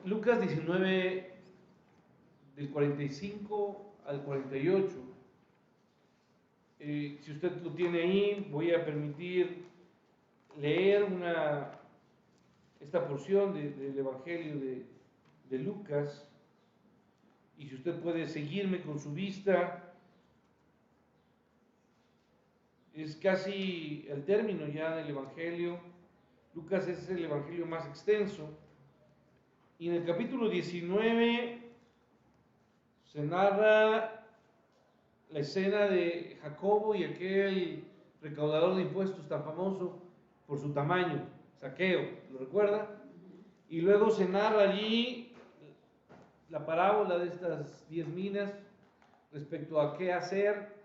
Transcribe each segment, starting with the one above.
Lucas 19, del 45 al 48. Si usted lo tiene ahí, voy a permitir leer esta porción del Evangelio de Lucas. Y si usted puede seguirme con su vista, es casi el término ya del Evangelio. Lucas es el Evangelio más extenso. Y en el capítulo 19 se narra la escena de Jacobo y aquel recaudador de impuestos tan famoso por su tamaño, Zaqueo, ¿lo recuerda? Y luego se narra allí la parábola de estas 10 minas respecto a qué hacer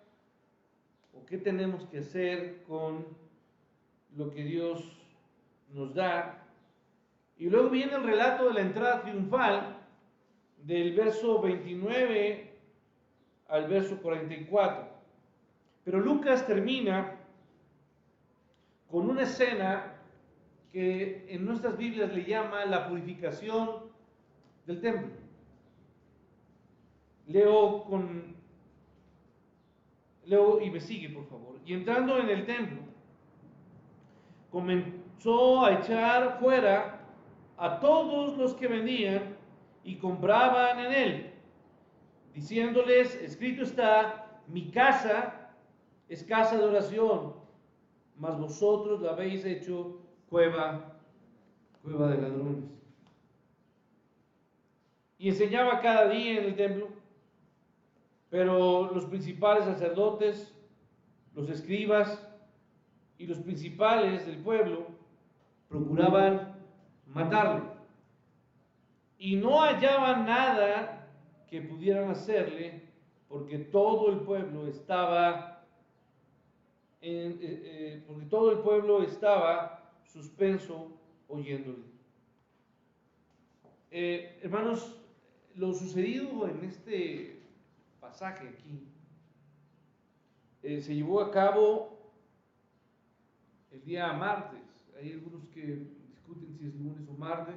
o qué tenemos que hacer con lo que Dios nos da. Y luego viene el relato de la entrada triunfal del verso 29 al verso 44. Pero Lucas termina con una escena que en nuestras Biblias le llama la purificación del templo. Leo y me sigue, por favor. Y entrando en el templo, comenzó a echar fuera a todos los que vendían y compraban en él, diciéndoles: escrito está, mi casa es casa de oración, mas vosotros la habéis hecho cueva de ladrones. Y enseñaba cada día en el templo, pero los principales sacerdotes, los escribas y los principales del pueblo procuraban matarlo, y no hallaban nada que pudieran hacerle, porque todo el pueblo estaba suspenso oyéndole. Hermanos, lo sucedido en este pasaje aquí se llevó a cabo el día martes. Hay algunos que discuten si es lunes o martes.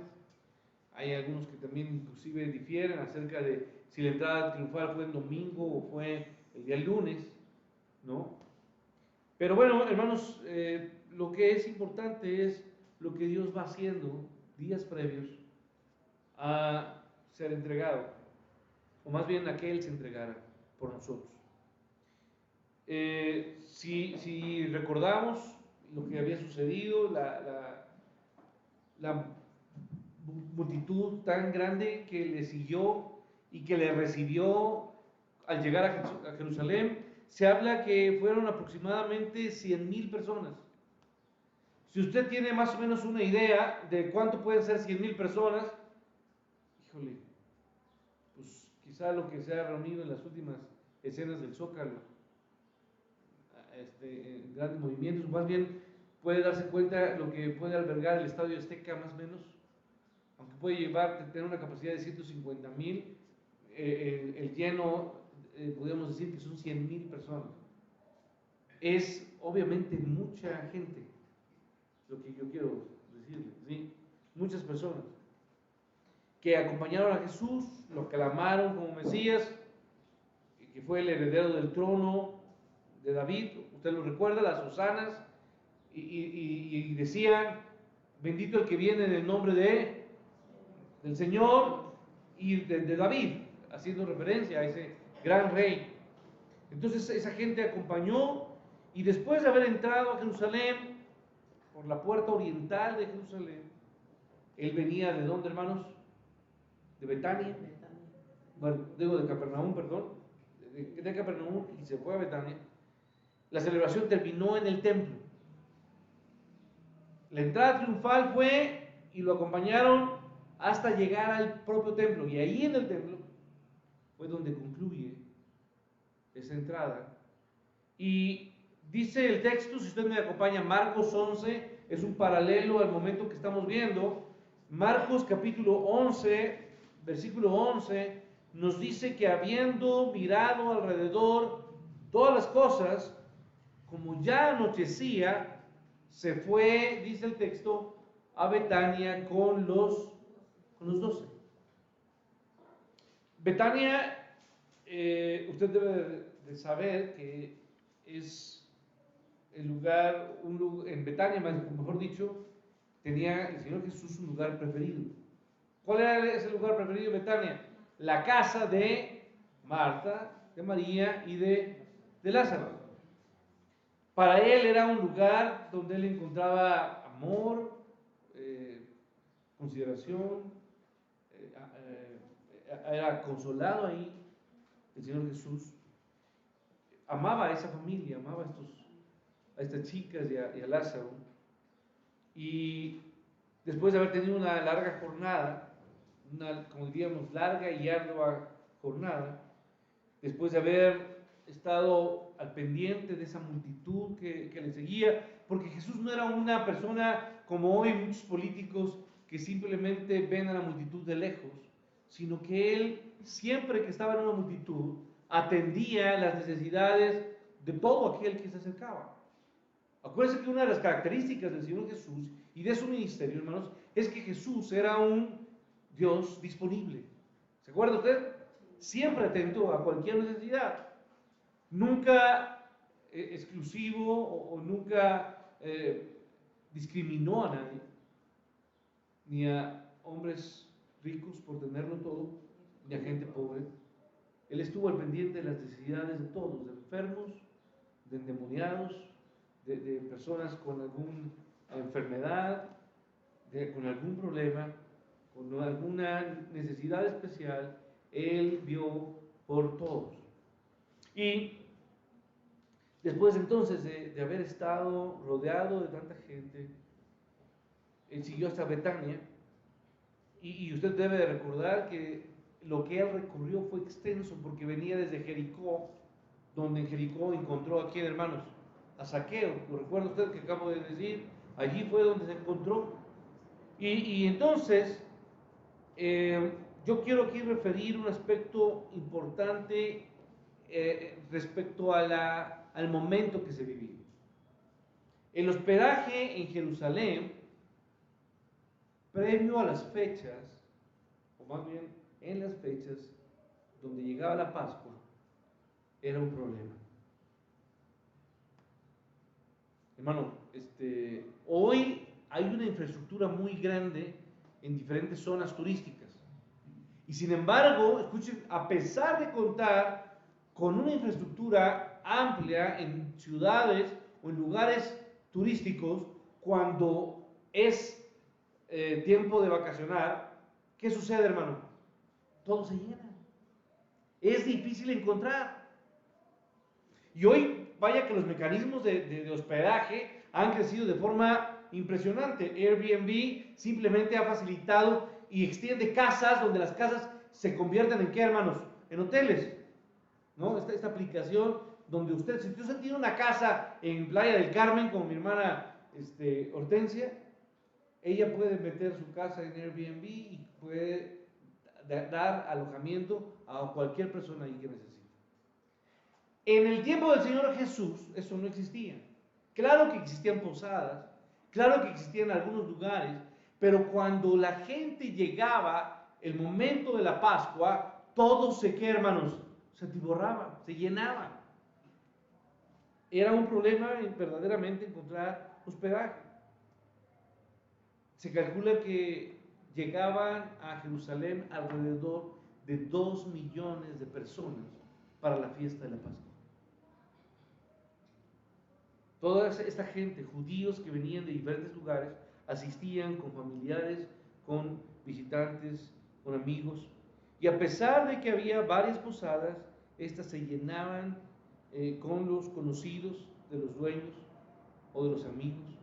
Hay algunos que también inclusive difieren acerca de si la entrada triunfal fue el domingo o fue el día lunes, ¿no? Pero bueno, hermanos, lo que es importante es lo que Dios va haciendo días previos a ser entregado, o más bien a que Él se entregara por nosotros. Si recordamos lo que había sucedido, la multitud tan grande que le siguió y que le recibió al llegar a Jerusalén, se habla que fueron aproximadamente 100,000 personas. Si usted tiene más o menos una idea de cuánto pueden ser 100,000 personas, híjole, pues quizá lo que se ha reunido en las últimas escenas del Zócalo, en grandes movimientos, más bien puede darse cuenta lo que puede albergar el Estadio Azteca más o menos, aunque puede tener una capacidad de 150,000, el lleno, podríamos decir que son 100,000 personas. Es obviamente mucha gente, lo que yo quiero decirle, ¿sí? Muchas personas que acompañaron a Jesús, lo aclamaron como Mesías, que fue el heredero del trono de David. Usted lo recuerda, las hosanas, y decían: bendito el que viene en el nombre del Señor y de David, haciendo referencia a ese gran rey. Entonces esa gente acompañó, y después de haber entrado a Jerusalén por la puerta oriental de Jerusalén, él venía ¿de dónde, hermanos? De Betania. Bueno, digo de Capernaum, perdón, de Capernaum, y se fue a Betania. La celebración terminó en el templo. La entrada triunfal fue y lo acompañaron hasta llegar al propio templo, y ahí en el templo fue donde concluye esa entrada. Y dice el texto, si usted me acompaña, Marcos 11, es un paralelo al momento que estamos viendo. Marcos capítulo 11, versículo 11, nos dice que habiendo mirado alrededor todas las cosas, como ya anochecía, se fue, dice el texto, a Betania con los 12. Betania, usted debe de saber que es el lugar, en Betania, mejor dicho, tenía el Señor Jesús un lugar preferido. ¿Cuál era ese lugar preferido de Betania? La casa de Marta, de María y de Lázaro. Para él era un lugar donde él encontraba amor, consideración, era consolado ahí. El Señor Jesús amaba a esa familia, amaba a estas chicas y a Lázaro. Y después de haber tenido una larga jornada, como diríamos, larga y ardua jornada, después de haber estado al pendiente de esa multitud que le seguía, porque Jesús no era una persona como hoy muchos políticos que simplemente ven a la multitud de lejos, sino que él, siempre que estaba en una multitud, atendía las necesidades de todo aquel que se acercaba. Acuérdense que una de las características del Señor Jesús y de su ministerio, hermanos, es que Jesús era un Dios disponible. ¿Se acuerda usted? Siempre atento a cualquier necesidad. Nunca exclusivo o nunca discriminó a nadie, ni a hombres ricos por tenerlo todo, ni a gente pobre. Él estuvo al pendiente de las necesidades de todos, de enfermos, de endemoniados, de personas con alguna enfermedad, con algún problema, con alguna necesidad especial. Él vio por todos. Y después entonces de haber estado rodeado de tanta gente, él siguió hasta Betania. Y usted debe de recordar que lo que él recorrió fue extenso, porque venía desde Jericó, donde en Jericó encontró a quién, hermanos, a Zaqueo. ¿Lo recuerda usted que acabo de decir? Allí fue donde se encontró. Y entonces, yo quiero aquí referir un aspecto importante respecto al momento que se vivía. El hospedaje en Jerusalén, previo a las fechas, o más bien en las fechas donde llegaba la Pascua, era un problema. Hermano, hoy hay una infraestructura muy grande en diferentes zonas turísticas. Y sin embargo, escuchen, a pesar de contar con una infraestructura amplia en ciudades o en lugares turísticos, cuando es tiempo de vacacionar, ¿qué sucede, hermano? Todo se llena. Es difícil encontrar. Y hoy, vaya que los mecanismos de hospedaje han crecido de forma impresionante. Airbnb simplemente ha facilitado y extiende casas, donde las casas se convierten en ¿qué, hermanos? En hoteles, ¿no? Esta aplicación donde usted, si usted tiene una casa en Playa del Carmen, como mi hermana Hortensia, ella puede meter su casa en Airbnb y puede dar alojamiento a cualquier persona ahí que necesite. En el tiempo del Señor Jesús, eso no existía. Claro que existían posadas, claro que existían algunos lugares, pero cuando la gente llegaba, el momento de la Pascua, todo ¿qué, hermanos? Se atiborraba, se llenaba. Era un problema verdaderamente encontrar hospedaje. Se calcula que llegaban a Jerusalén alrededor de 2 millones de personas para la fiesta de la Pascua. Toda esta gente, judíos que venían de diferentes lugares, asistían con familiares, con visitantes, con amigos. Y a pesar de que había varias posadas, estas se llenaban con los conocidos de los dueños o de los amigos.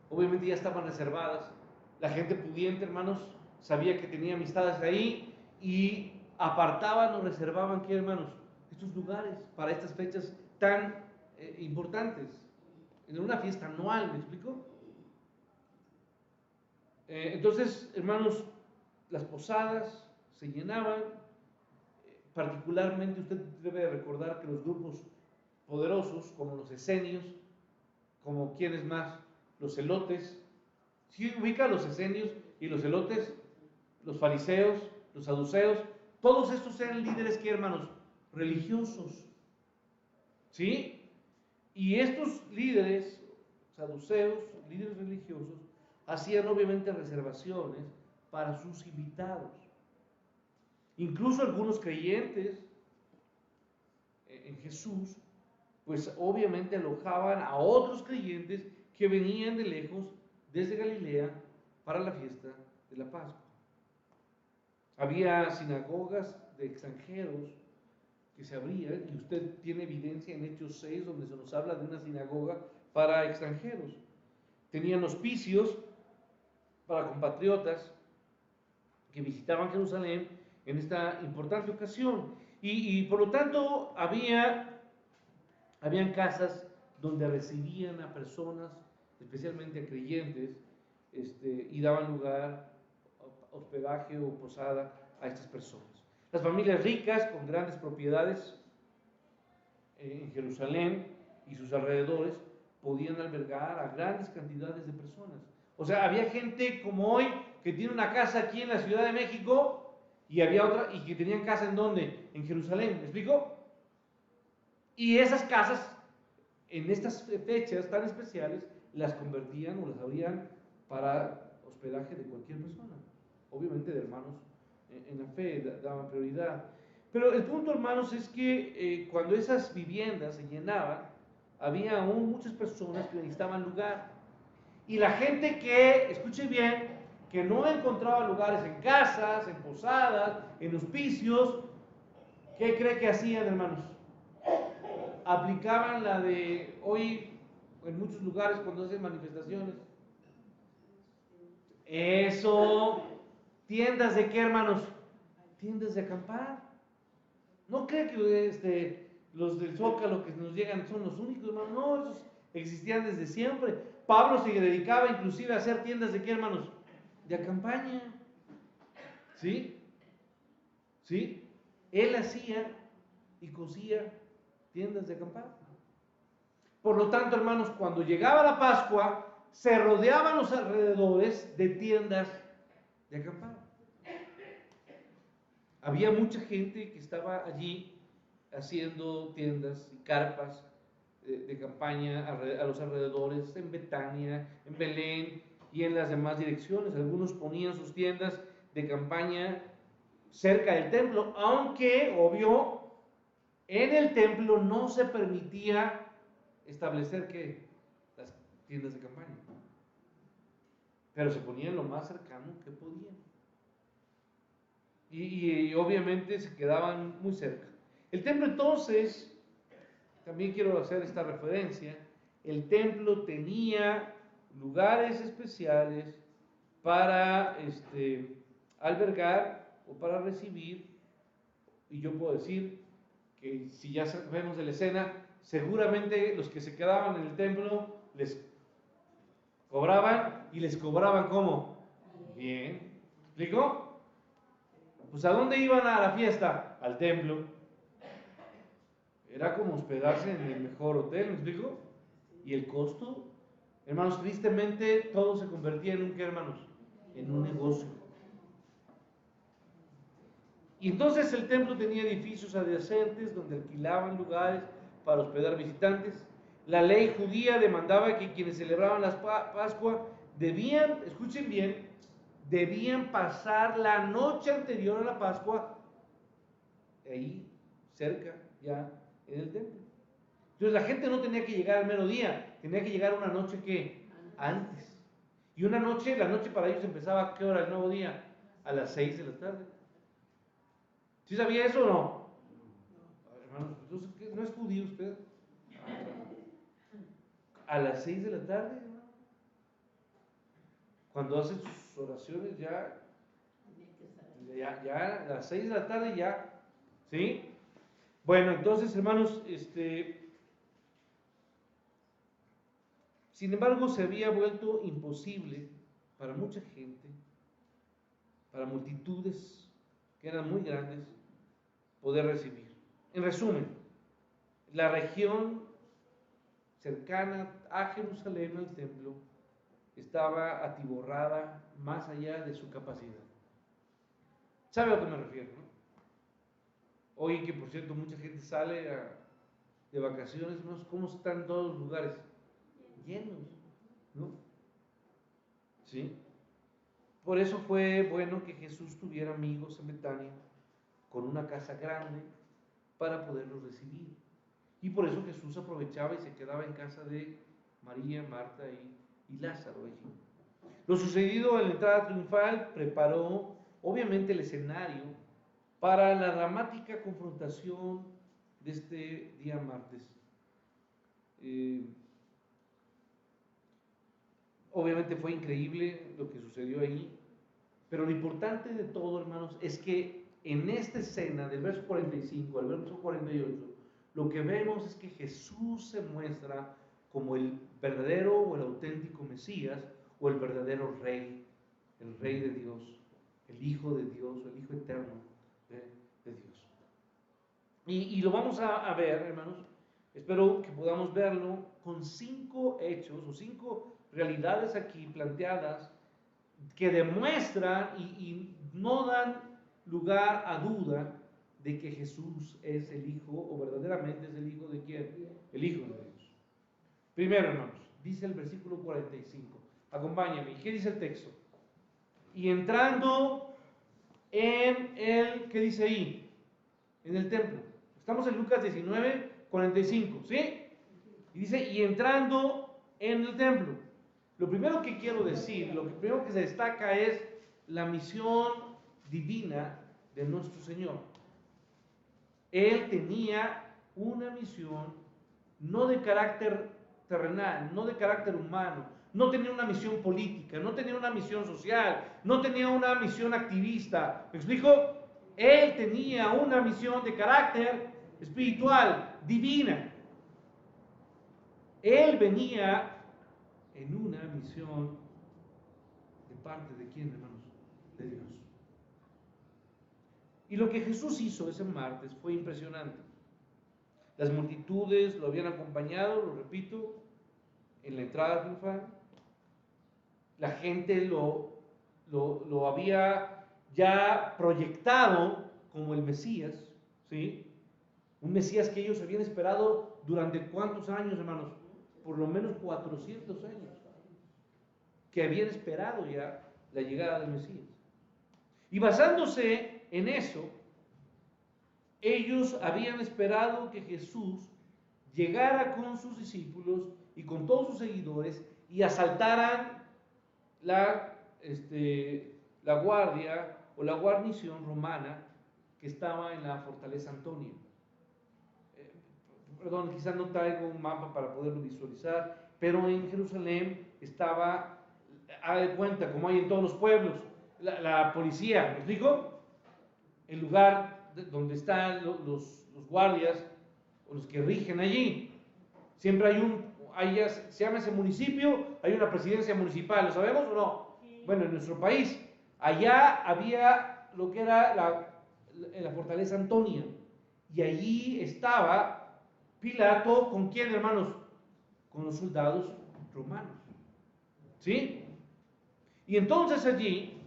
Obviamente ya estaban reservadas. La gente pudiente, hermanos, sabía que tenía amistades ahí y apartaban o reservaban, ¿qué, hermanos? Estos lugares para estas fechas tan importantes. En una fiesta anual, ¿me explico? Entonces, hermanos, las posadas se llenaban. Particularmente usted debe recordar que los grupos poderosos, como los esenios, como quienes más, los celotes, si ubica los esenios y los celotes, los fariseos, los saduceos, Todos estos eran líderes que, hermanos, religiosos. ¿Sí? Y estos líderes, saduceos, líderes religiosos, hacían obviamente reservaciones para sus invitados. Incluso algunos creyentes en Jesús, pues obviamente alojaban a otros creyentes que venían de lejos, desde Galilea, para la fiesta de la Pascua. Había sinagogas de extranjeros que se abrían, y usted tiene evidencia en Hechos 6, donde se nos habla de una sinagoga para extranjeros. Tenían hospicios para compatriotas que visitaban Jerusalén en esta importante ocasión. Y por lo tanto habían casas donde recibían a personas, especialmente a creyentes, y daban lugar, hospedaje o posada a estas personas. Las familias ricas con grandes propiedades en Jerusalén y sus alrededores podían albergar a grandes cantidades de personas. O sea, había gente como hoy que tiene una casa aquí en la Ciudad de México y había otra y que tenían casa en ¿dónde? En Jerusalén, ¿me explico? Y esas casas en estas fechas tan especiales las convertían o las abrían para hospedaje de cualquier persona, obviamente de hermanos en la fe, daban prioridad. Pero el punto, hermanos, es que cuando esas viviendas se llenaban, había aún muchas personas que necesitaban lugar. Y la gente que, escuche bien, que no encontraba lugares en casas, en posadas, en hospicios, ¿qué cree que hacían, hermanos? Aplicaban la de hoy en muchos lugares cuando hacen manifestaciones. Eso, tiendas de qué, hermanos? Tiendas de acampar. No cree que los del Zócalo que nos llegan son los únicos, hermanos. No, esos existían desde siempre. Pablo se dedicaba inclusive a hacer tiendas de qué, hermanos? De acampaña. ¿Sí? ¿Sí? Él hacía y cosía tiendas de acampar. Por lo tanto, hermanos, cuando llegaba la Pascua, se rodeaban los alrededores de tiendas de acampar. Había mucha gente que estaba allí haciendo tiendas y carpas de campaña a los alrededores, en Betania, en Belén y en las demás direcciones. Algunos ponían sus tiendas de campaña cerca del templo, aunque, obvio, en el templo no se permitía establecer que las tiendas de campaña, pero se ponían lo más cercano que podían. Y obviamente se quedaban muy cerca. El templo entonces, también quiero hacer esta referencia, el templo tenía lugares especiales para albergar o para recibir, y yo puedo decir que si ya vemos de la escena, seguramente los que se quedaban en el templo les cobraban, y les cobraban ¿cómo? Bien. ¿Explico? Pues ¿a dónde iban a la fiesta? Al templo. Era como hospedarse en el mejor hotel, ¿me explico? Y el costo, hermanos, tristemente todo se convertía en un ¿qué, hermanos? En un negocio. Y entonces el templo tenía edificios adyacentes donde alquilaban lugares para hospedar visitantes. La ley judía demandaba que quienes celebraban la Pascua debían, escuchen bien, debían pasar la noche anterior a la Pascua ahí cerca ya en el templo. Entonces la gente no tenía que llegar al mero día, tenía que llegar una noche que antes. Y una noche, la noche para ellos empezaba ¿a qué hora el nuevo día? A las 6 de la tarde. ¿Sí sabía eso o no? Hermanos, entonces, ¿no es judío usted? A las 6 de la tarde, hermano. Cuando hace sus oraciones ya a las 6 de la tarde ya, ¿sí? Bueno, entonces, hermanos, sin embargo, se había vuelto imposible para mucha gente, para multitudes que eran muy grandes, poder recibir. En resumen, la región cercana a Jerusalén, al templo, estaba atiborrada más allá de su capacidad. ¿Sabe a lo que me refiero, no? Hoy que por cierto mucha gente sale de vacaciones, hermanos, ¿cómo están todos los lugares? Llenos, ¿no? ¿Sí? Por eso fue bueno que Jesús tuviera amigos en Betania, con una casa grande, para poderlos recibir. Y por eso Jesús aprovechaba y se quedaba en casa de María, Marta y Lázaro allí. Lo sucedido en la entrada triunfal preparó obviamente el escenario para la dramática confrontación de este día martes. Obviamente fue increíble lo que sucedió ahí, pero lo importante de todo, hermanos, es que en esta escena del verso 45 al verso 48, lo que vemos es que Jesús se muestra como el verdadero o el auténtico Mesías o el verdadero Rey, el Rey de Dios, el Hijo de Dios, el Hijo eterno de Dios. Y lo vamos a ver, hermanos, espero que podamos verlo con 5 hechos o 5 realidades aquí planteadas que demuestran y no dan lugar a duda de que Jesús es el Hijo, o verdaderamente es el Hijo de ¿quién? El Hijo de Dios. Primero, hermanos, dice el versículo 45. Acompáñame. ¿Qué dice el texto? Y entrando en el, ¿qué dice ahí? En el templo. Estamos en Lucas 19, 45, ¿sí? Y dice, y entrando en el templo. Lo primero que quiero decir, lo primero que se destaca es la misión divina de nuestro Señor. Él tenía una misión no de carácter terrenal, no de carácter humano, no tenía una misión política, no tenía una misión social, no tenía una misión activista. ¿Me explico? Él tenía una misión de carácter espiritual, divina. Él venía en una misión de parte de quién, hermanos, de Dios. Y lo que Jesús hizo ese martes fue impresionante. Las multitudes lo habían acompañado, lo repito, en la entrada triunfal. La gente lo había ya proyectado como el Mesías, ¿sí? Un Mesías que ellos habían esperado durante ¿cuántos años, hermanos? Por lo menos 400 años. Que habían esperado ya la llegada del Mesías. Y basándose en eso, ellos habían esperado que Jesús llegara con sus discípulos y con todos sus seguidores y asaltaran la guardia o la guarnición romana que estaba en la fortaleza Antonia. Perdón, quizás no traigo un mapa para poderlo visualizar, pero en Jerusalén estaba, haga de cuenta, como hay en todos los pueblos, la policía, ¿me explico? El lugar donde están los guardias o los que rigen allí. Siempre se llama ese municipio, hay una presidencia municipal, ¿lo sabemos o no? Sí. Bueno, en nuestro país, allá había lo que era la fortaleza Antonia, y allí estaba Pilato, ¿con quién, hermanos? Con los soldados romanos. ¿Sí? Y entonces allí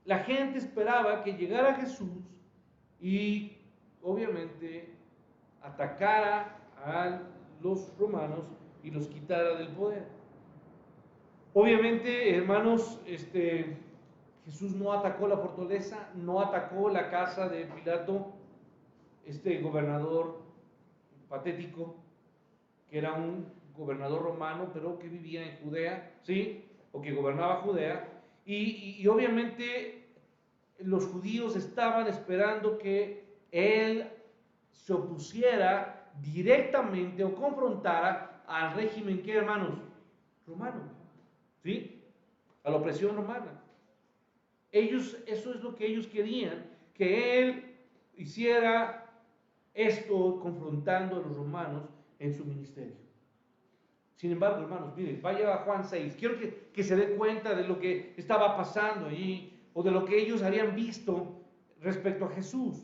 la gente esperaba que llegara Jesús y obviamente atacara a los romanos y los quitara del poder. Obviamente, hermanos, Jesús no atacó la fortaleza, no atacó la casa de Pilato, este gobernador patético, que era un gobernador romano, pero que vivía en Judea, ¿sí? O que gobernaba Judea, y obviamente los judíos estaban esperando que él se opusiera directamente o confrontara al régimen, ¿qué, hermanos? Romano, ¿sí? A la opresión romana. Eso es lo que ellos querían, que él hiciera esto confrontando a los romanos en su ministerio. Sin embargo, hermanos, miren, vaya a Juan 6. Quiero que se dé cuenta de lo que estaba pasando allí o de lo que ellos habían visto respecto a Jesús.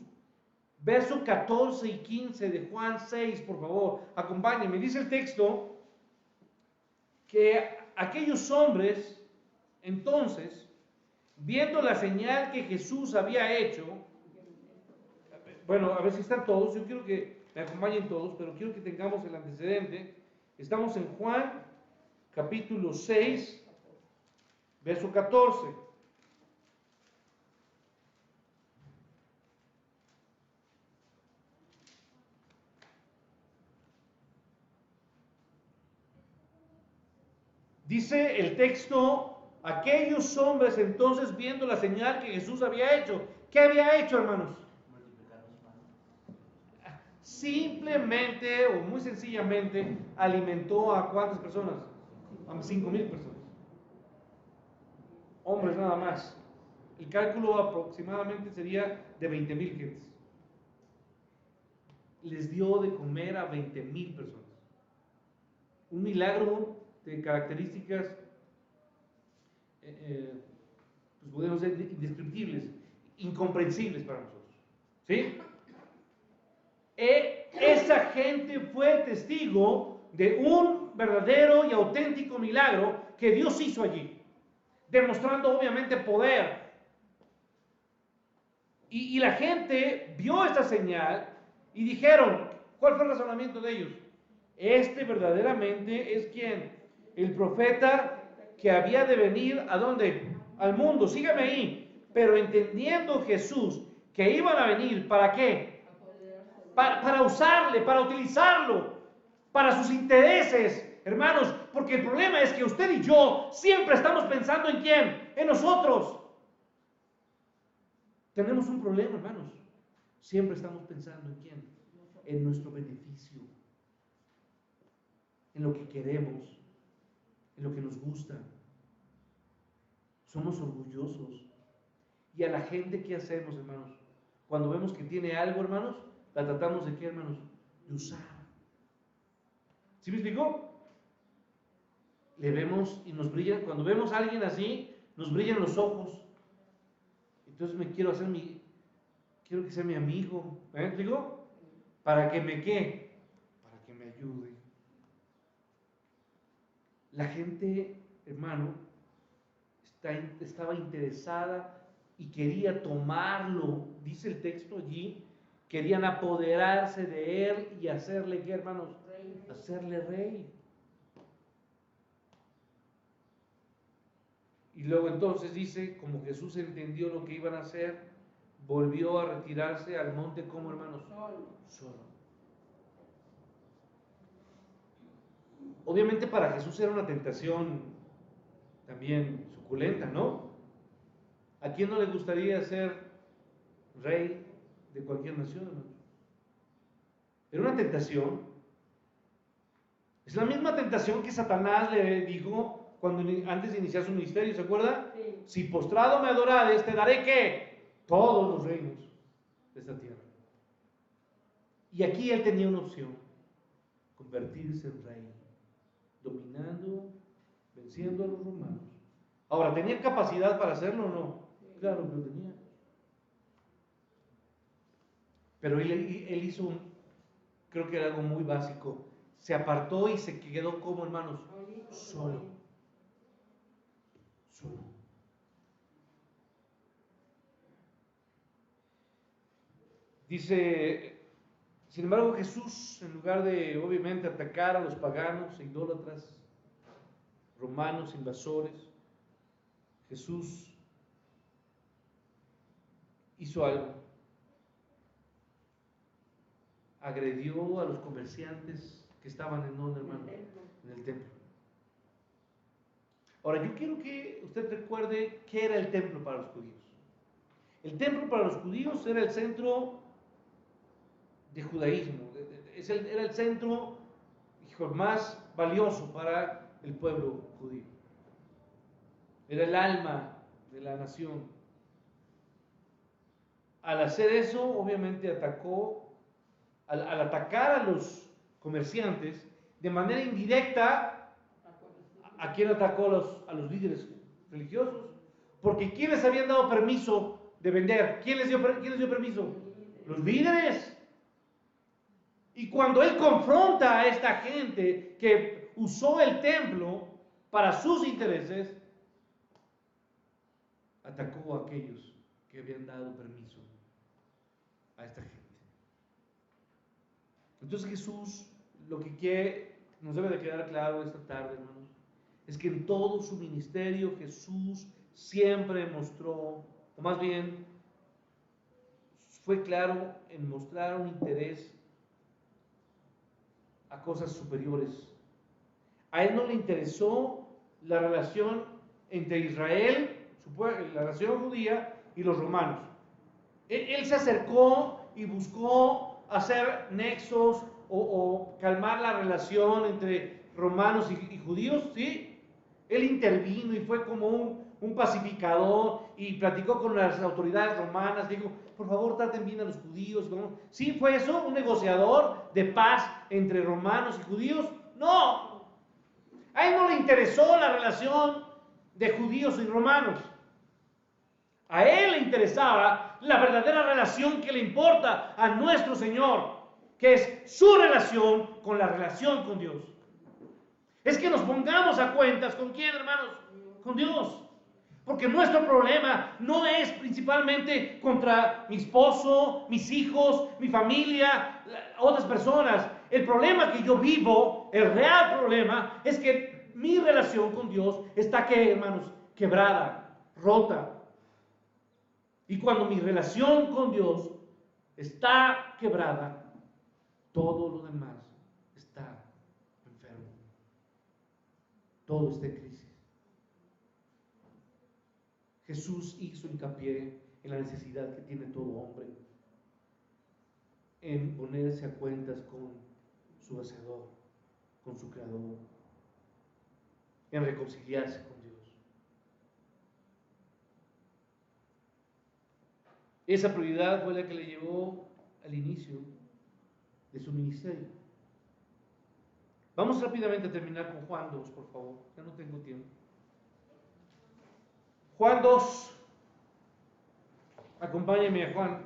Verso 14 y 15 de Juan 6, por favor, acompáñenme. Dice el texto que aquellos hombres, entonces, viendo la señal que Jesús había hecho, bueno, a ver si están todos, yo quiero que me acompañen todos, pero quiero que tengamos el antecedente. Estamos en Juan, capítulo 6, verso 14. Dice el texto, aquellos hombres entonces viendo la señal que Jesús había hecho. ¿Qué había hecho, hermanos? Simplemente o muy sencillamente alimentó a ¿cuántas personas? A 5,000 personas. Hombres nada más. El cálculo aproximadamente sería de 20,000 gentes. Les dio de comer a 20,000 personas. Un milagro de características, pues podemos ser indescriptibles, incomprensibles para nosotros. ¿Sí? Esa gente fue testigo de un verdadero y auténtico milagro que Dios hizo allí, demostrando obviamente poder. Y la gente vio esta señal y dijeron, ¿cuál fue el razonamiento de ellos? Este verdaderamente es quien, el profeta que había de venir, ¿a dónde? Al mundo, sígame ahí. Pero entendiendo Jesús que iban a venir, ¿para qué? Para usarle, para utilizarlo, para sus intereses, hermanos, porque el problema es que usted y yo siempre estamos pensando en quién, en nosotros. Tenemos un problema, hermanos. Siempre estamos pensando en quién, en nuestro beneficio, en lo que queremos, en lo que nos gusta. Somos orgullosos. Y a la gente, ¿qué hacemos, hermanos? Cuando vemos que tiene algo, hermanos, la tratamos de ¿qué, hermanos? De usar. ¿Sí me explico? Le vemos y nos brillan, cuando vemos a alguien así, nos brillan los ojos. Entonces quiero que sea mi amigo. ¿Me explico? ¿Para que me qué? Para que me ayude. La gente, hermano, estaba interesada y quería tomarlo, dice el texto allí, querían apoderarse de él y hacerle, ¿qué, hermanos? Hacerle rey. Y luego entonces dice, como Jesús entendió lo que iban a hacer, volvió a retirarse al monte, como, hermanos, solo. Obviamente para Jesús era una tentación también suculenta, ¿no? ¿A quién no le gustaría ser rey de cualquier nación, hermano? Era una tentación. Es la misma tentación que Satanás le dijo antes de iniciar su ministerio, ¿se acuerda? Sí. Si postrado me adorares, te daré ¿qué? Todos los reinos de esta tierra. Y aquí él tenía una opción: convertirse en rey, dominando, venciendo a los romanos. Ahora, ¿tenía capacidad para hacerlo o no? Sí. Claro que lo tenía. Pero él hizo creo que era algo muy básico. Se apartó y se quedó como, hermanos, solo. Solo. Dice, sin embargo, Jesús, en lugar de obviamente atacar a los paganos e idólatras, romanos, invasores, Jesús hizo algo. Agredió a los comerciantes que estaban en donde, hermano, en el templo. Ahora, yo quiero que usted recuerde qué era el templo para los judíos. El templo para los judíos era el centro de judaísmo, era el centro más valioso para el pueblo judío. Era el alma de la nación. Al hacer eso, obviamente al atacar a los comerciantes, de manera indirecta, ¿a quién atacó? A los líderes religiosos? Porque ¿quiénes habían dado permiso de vender? ¿Quién les dio permiso? Los líderes. Y cuando él confronta a esta gente que usó el templo para sus intereses, atacó a aquellos que habían dado permiso a esta gente. Entonces Jesús, lo que quiere, nos debe de quedar claro esta tarde, hermanos, es que en todo su ministerio Jesús siempre mostró, o más bien fue claro en mostrar un interés a cosas superiores. A él no le interesó la relación entre Israel, la nación judía, y los romanos. Él se acercó y buscó hacer nexos o calmar la relación entre romanos y judíos, ¿sí? Él intervino y fue como un pacificador y platicó con las autoridades romanas, dijo, por favor traten bien a los judíos. ¿Sí fue eso? ¿Un negociador de paz entre romanos y judíos? No. A él no le interesó la relación de judíos y romanos. A él le interesaba la verdadera relación que le importa a nuestro Señor, que es su relación con la relación con Dios. Es que nos pongamos a cuentas, ¿con quién, hermanos? Con Dios. Porque nuestro problema no es principalmente contra mi esposo, mis hijos, mi familia, otras personas. El problema que yo vivo, el real problema, es que mi relación con Dios está, ¿qué, hermanos? Quebrada, rota. Y cuando mi relación con Dios está quebrada, todo lo demás está enfermo. Todo está en crisis. Jesús hizo hincapié en la necesidad que tiene todo hombre en ponerse a cuentas con su Hacedor, con su Creador, en reconciliarse con Dios. Esa prioridad fue la que le llevó al inicio de su ministerio. Vamos rápidamente a terminar con Juan 2, por favor. Ya no tengo tiempo. Juan 2. Acompáñenme a Juan.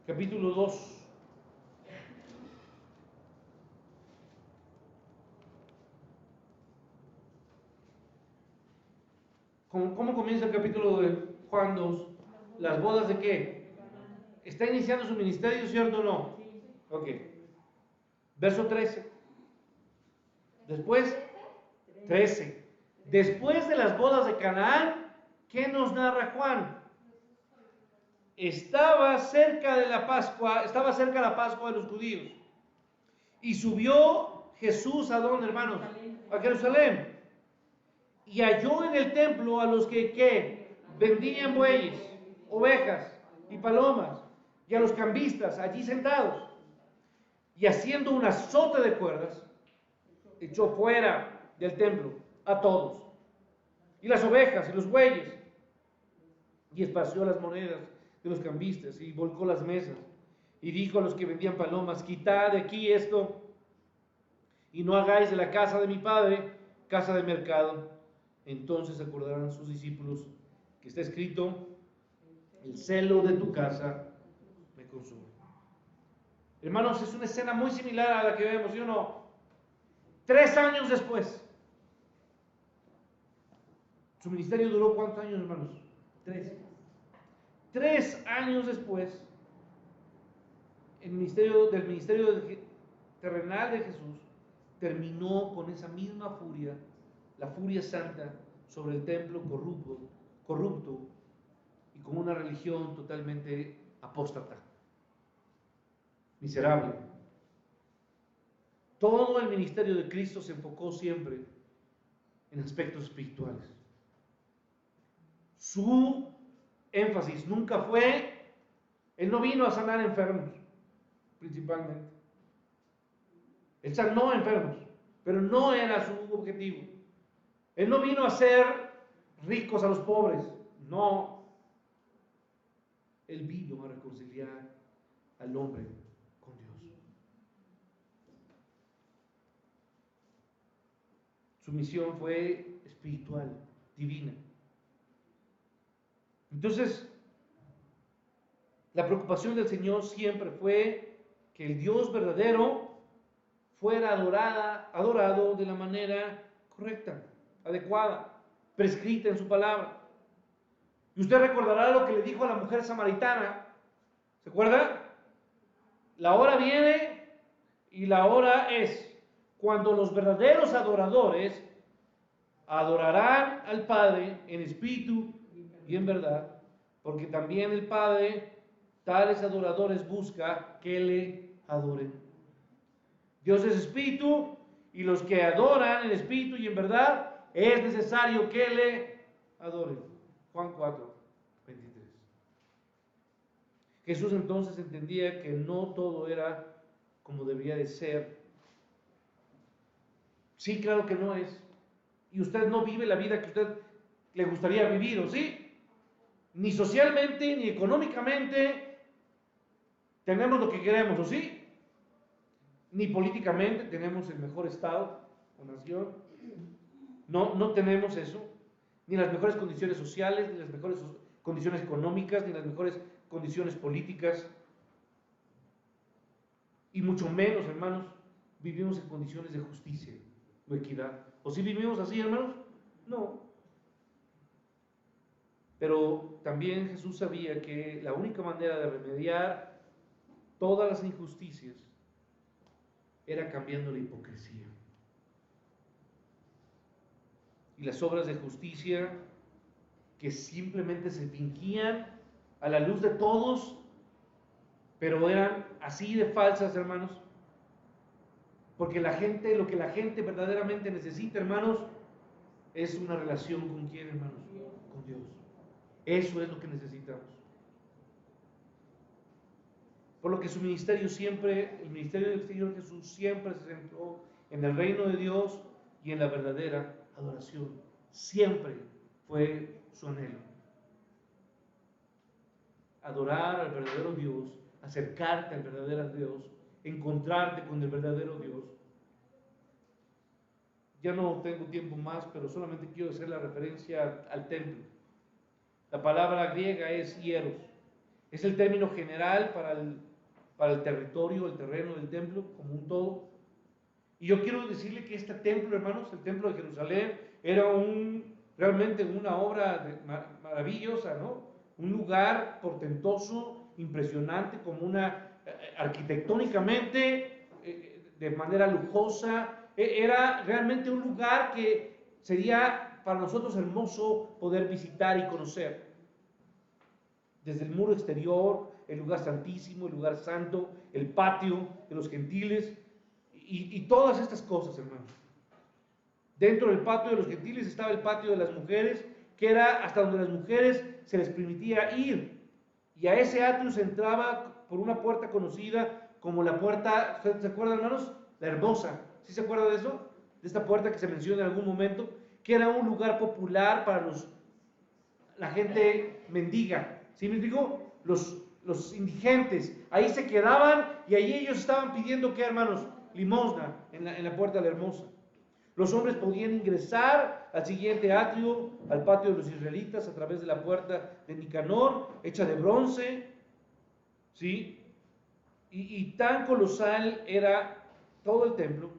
Capítulo 2. ¿Cómo comienza el capítulo de Juan 2? ¿Las bodas de qué? ¿Está iniciando su ministerio, cierto o no? Ok. Verso 13. Después, 13. Después de las bodas de Canaán, ¿qué nos narra Juan? Estaba cerca la Pascua de los judíos. Y subió Jesús, ¿a dónde, hermanos? A Jerusalén. Y halló en el templo a los que vendían bueyes, ovejas y palomas, y a los cambistas allí sentados. Y haciendo un azote de cuerdas, echó fuera del templo a todos, y las ovejas y los bueyes, y esparció las monedas de los cambistas, y volcó las mesas, y dijo a los que vendían palomas, quitad de aquí esto, y no hagáis de la casa de mi padre casa de mercado. Entonces acordarán sus discípulos que está escrito, el celo de tu casa me consume. Hermanos, es una escena muy similar a la que vemos, ¿sí o no? 3 años después. Su ministerio duró ¿cuántos años, hermanos? 3. 3 años después, el ministerio terrenal de Jesús terminó con esa misma furia, la furia santa sobre el templo corrupto y con una religión totalmente apóstata, miserable. Todo el ministerio de Cristo se enfocó siempre en aspectos espirituales. Su énfasis nunca fue, Él no vino a sanar enfermos, principalmente. Él sanó enfermos, pero no era su objetivo. Él no vino a hacer ricos a los pobres, no. Él vino a reconciliar al hombre con Dios. Su misión fue espiritual, divina. Entonces, la preocupación del Señor siempre fue que el Dios verdadero fuera adorado de la manera correcta, adecuada, prescrita en su palabra. Y usted recordará lo que le dijo a la mujer samaritana. ¿Se acuerda? La hora viene y la hora es cuando los verdaderos adoradores adorarán al Padre en espíritu y en verdad, porque también el Padre tales adoradores busca que le adoren. Dios es espíritu y los que adoran en espíritu y en verdad es necesario que le adoren. Juan 4, 23. Jesús entonces entendía que no todo era como debía de ser. Sí, claro que no es. Y usted no vive la vida que usted le gustaría vivir, ¿o sí? Ni socialmente, ni económicamente tenemos lo que queremos, ¿o sí? Ni políticamente tenemos el mejor estado o nación. No tenemos eso. Ni las mejores condiciones sociales, ni las mejores condiciones económicas, ni las mejores condiciones políticas. Y mucho menos, hermanos, vivimos en condiciones de justicia o equidad. ¿O sí vivimos así, hermanos? No. Pero también Jesús sabía que la única manera de remediar todas las injusticias era cambiando la hipocresía. Y las obras de justicia que simplemente se fingían a la luz de todos, pero eran así de falsas, hermanos. Porque lo que la gente verdaderamente necesita, hermanos, es una relación con quién, hermanos, con Dios. Eso es lo que necesitamos. Por lo que su ministerio siempre, el ministerio del Señor Jesús siempre se centró en el reino de Dios y en la verdadera adoración. Siempre fue su anhelo. Adorar al verdadero Dios, acercarte al verdadero Dios, encontrarte con el verdadero Dios. Ya no tengo tiempo más, pero solamente quiero hacer la referencia al templo. La palabra griega es hieros. Es el término general para el territorio, el terreno del templo como un todo. Y yo quiero decirle que este templo, hermanos, el templo de Jerusalén, era realmente una obra maravillosa, ¿no? Un lugar portentoso, impresionante, como arquitectónicamente, de manera lujosa. Era realmente un lugar que sería para nosotros hermoso poder visitar y conocer. Desde el muro exterior, el lugar santísimo, el lugar santo, el patio de los gentiles y todas estas cosas, hermanos. Dentro del patio de los gentiles estaba el patio de las mujeres, que era hasta donde las mujeres se les permitía ir. Y a ese atrio se entraba por una puerta conocida como la puerta, ¿se acuerdan, hermanos? La Hermosa. ¿Sí se acuerdan de eso? De esta puerta que se menciona en algún momento, que era un lugar popular para la gente mendiga. ¿Sí me explico? Los indigentes. Ahí se quedaban y ahí ellos estaban pidiendo, ¿qué, hermanos? Limosna en la puerta de la Hermosa. Los hombres podían ingresar al siguiente atrio, al patio de los israelitas, a través de la puerta de Nicanor, hecha de bronce, ¿sí? Y tan colosal era todo el templo,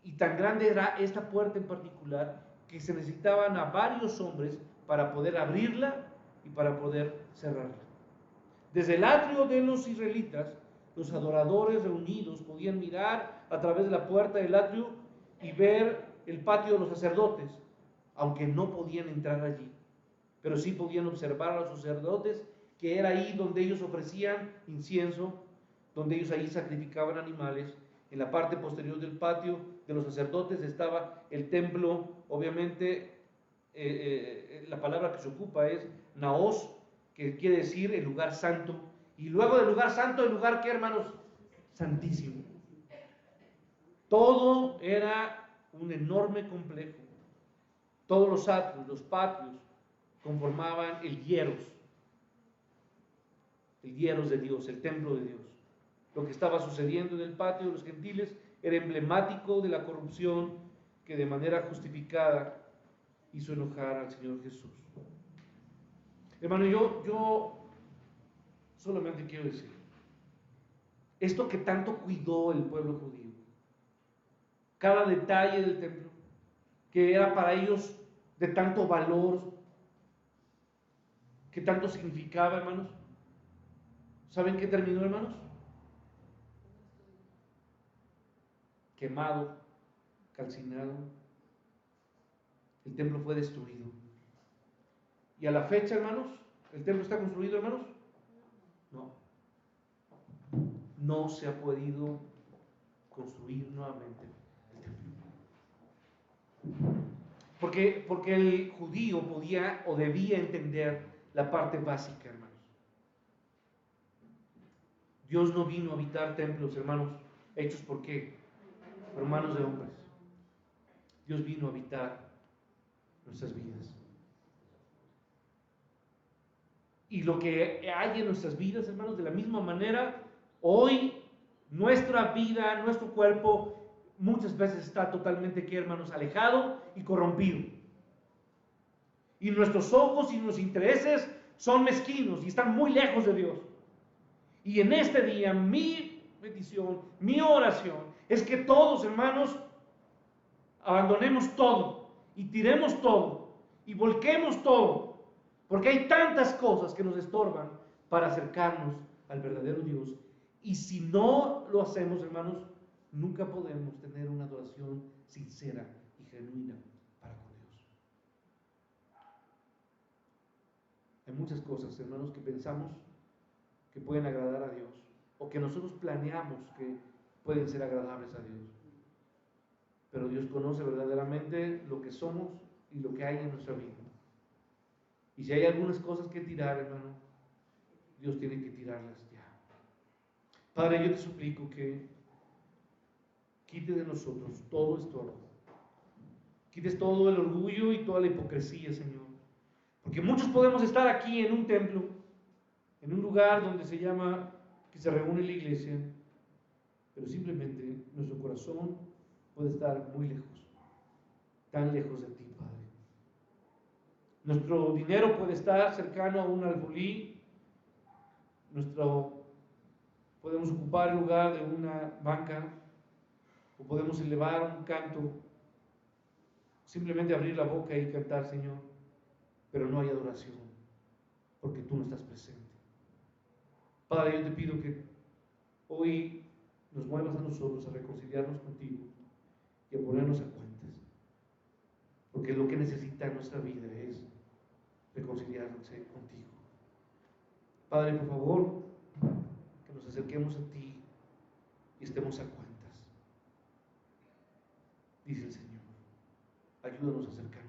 y tan grande era esta puerta en particular, que se necesitaban a varios hombres para poder abrirla y para poder cerrarla. Desde el atrio de los israelitas, los adoradores reunidos podían mirar a través de la puerta del atrio y ver el patio de los sacerdotes, aunque no podían entrar allí, pero sí podían observar a los sacerdotes, que era ahí donde ellos ofrecían incienso, donde ellos ahí sacrificaban animales. En la parte posterior del patio de los sacerdotes estaba el templo, obviamente la palabra que se ocupa es naos, que quiere decir el lugar santo, y luego del lugar santo, el lugar que, hermanos, santísimo. Todo era un enorme complejo. Todos los atrios, los patios, conformaban el hieros de Dios, el templo de Dios. Lo que estaba sucediendo en el patio de los gentiles era emblemático de la corrupción que de manera justificada hizo enojar al Señor Jesús. Hermano, yo solamente quiero decir, esto que tanto cuidó el pueblo judío, cada detalle del templo, que era para ellos de tanto valor, que tanto significaba, hermanos, ¿saben qué terminó, hermanos? quemado, calcinado. El templo fue destruido. Y a la fecha, hermanos, ¿el templo está construido, hermanos? No. No se ha podido construir nuevamente el templo. Porque el judío podía o debía entender la parte básica, hermanos. Dios no vino a habitar templos, hermanos, hechos por qué? Por manos de hombres. Dios vino a habitar nuestras vidas. Y lo que hay en nuestras vidas, hermanos, de la misma manera, hoy nuestra vida, nuestro cuerpo, muchas veces está totalmente, ¿qué, hermanos? Alejado y corrompido. Y nuestros ojos y nuestros intereses son mezquinos y están muy lejos de Dios. Y en este día, mi petición, mi oración, es que todos, hermanos, abandonemos todo y tiremos todo y volquemos todo, porque hay tantas cosas que nos estorban para acercarnos al verdadero Dios. Y si no lo hacemos, hermanos, nunca podemos tener una adoración sincera y genuina para con Dios. Hay muchas cosas, hermanos, que pensamos que pueden agradar a Dios, o que nosotros planeamos que pueden ser agradables a Dios. Pero Dios conoce verdaderamente lo que somos y lo que hay en nuestra vida. Y si hay algunas cosas que tirar, hermano, Dios tiene que tirarlas ya. Padre, yo te suplico que quites de nosotros todo estorbo. Quites todo el orgullo y toda la hipocresía, Señor. Porque muchos podemos estar aquí en un templo, en un lugar donde se llama, que se reúne la iglesia, pero simplemente nuestro corazón puede estar muy lejos, tan lejos de ti, Padre. Nuestro dinero puede estar cercano a un alfolí, podemos ocupar el lugar de una banca, o podemos elevar un canto, simplemente abrir la boca y cantar, Señor, pero no hay adoración, porque tú no estás presente. Padre, yo te pido que hoy nos muevas a nosotros a reconciliarnos contigo y a ponernos a cuentas, porque lo que necesita nuestra vida es reconciliarse contigo. Padre, por favor, que nos acerquemos a ti y estemos a cuentas. Dice el Señor, ayúdanos a acercarnos.